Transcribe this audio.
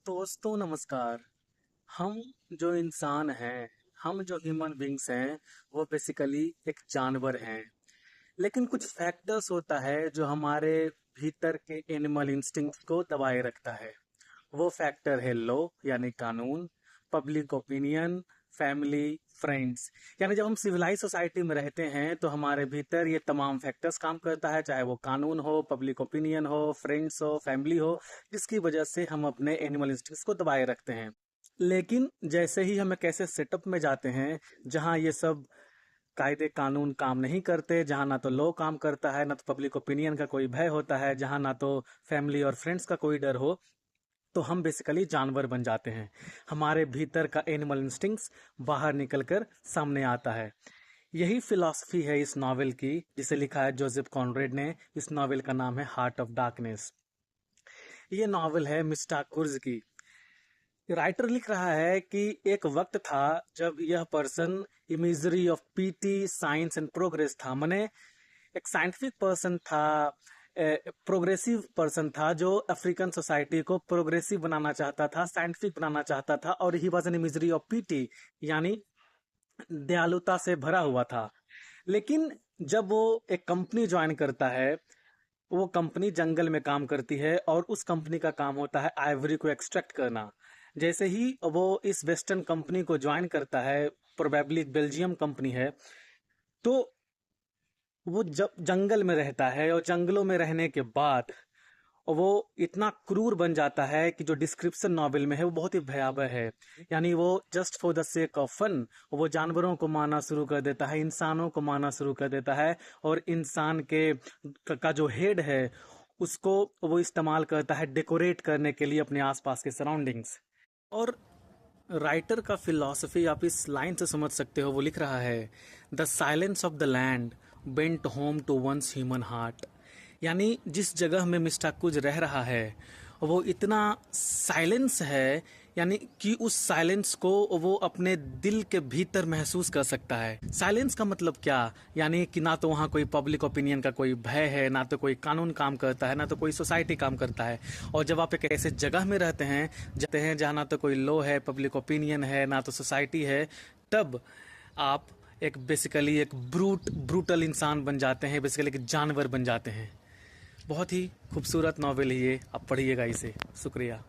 दोस्तों नमस्कार। हम जो इंसान हैं, हम जो ह्यूमन बींग्स हैं, वो बेसिकली एक जानवर हैं। लेकिन कुछ फैक्टर्स होता है जो हमारे भीतर के एनिमल इंस्टिंक्ट को दबाए रखता है। वो फैक्टर है लॉ यानी कानून, पब्लिक ओपिनियन, फैमिली, फ्रेंड्स। यानी जब हम सिविलाइज सोसाइटी में रहते हैं तो हमारे भीतर ये तमाम फैक्टर्स काम करता है, चाहे वो कानून हो, पब्लिक ओपिनियन हो, फ्रेंड्स हो, फैमिली हो, जिसकी वजह से हम अपने एनिमल इंस्टिंक्ट्स को दबाए रखते हैं। लेकिन जैसे ही हम एक ऐसे सेटअप में जाते हैं जहाँ ये सब कायदे कानून काम नहीं करते, जहाँ ना तो लॉ काम करता है, ना तो पब्लिक ओपिनियन का कोई भय होता है, जहाँ ना तो फैमिली और फ्रेंड्स का कोई डर हो, तो हम बेसिकली जानवर बन जाते हैं। हमारे भीतर का एनिमल इंस्टिंक्ट्स बाहर निकलकर सामने आता है। यही फिलॉसफी है इस नॉवेल की, जिसे लिखा है जोसेफ कॉनरेड ने। इस नॉवेल का नाम है हार्ट ऑफ डार्कनेस। ये नॉवेल है मिस्टर कुर्ज की। राइटर लिख रहा है कि एक वक्त था जब यह person imagery of PT science and progress था। माने एक साइंटिफिक पर्सन था, प्रोग्रेसिव पर्सन था, जो अफ्रीकन सोसाइटी को प्रोग्रेसिव बनाना चाहता था, साइंटिफिक बनाना चाहता था। और he was an imagery of PT, यानी दयालुता से भरा हुआ था। लेकिन जब वो एक कंपनी ज्वाइन करता है, वो कंपनी जंगल में काम करती है और उस कंपनी का काम होता है आइवरी को एक्सट्रैक्ट करना। जैसे ही वो इस वेस्टर्न कंपनी को ज्वाइन करता है, प्रोबेबली बेल्जियम कंपनी है, तो वो जब जंगल में रहता है और जंगलों में रहने के बाद वो इतना क्रूर बन जाता है कि जो डिस्क्रिप्शन नॉवेल में है वो बहुत ही भयावह है। यानी वो just for the sake of fun वो जानवरों को मारना शुरू कर देता है, इंसानों को मारना शुरू कर देता है। और इंसान के का जो हेड है उसको वो इस्तेमाल करता है डेकोरेट करने के लिए अपने आसपास के सराउंडिंग्स। और राइटर का फिलॉसफी आप इस लाइन से समझ सकते हो। वो लिख रहा है, the silence of the land bent home to one's human heart. यानी जिस जगह में मिस्टर कुछ रह रहा है वो इतना साइलेंस है, यानी कि उस साइलेंस को वो अपने दिल के भीतर महसूस कर सकता है। साइलेंस का मतलब क्या? यानी कि ना तो वहाँ कोई पब्लिक ओपिनियन का कोई भय है, ना तो कोई कानून काम करता है, ना तो कोई सोसाइटी काम करता है। और जब आप एक ऐसे जगह में रहते हैं जहाँ ना तो कोई लॉ है, पब्लिक ओपिनियन है, ना तो सोसाइटी है, तब आप एक बेसिकली एक ब्रूटल इंसान बन जाते हैं, बेसिकली एक जानवर बन जाते हैं। बहुत ही खूबसूरत नॉवेल है ये, आप पढ़िएगा इसे। शुक्रिया।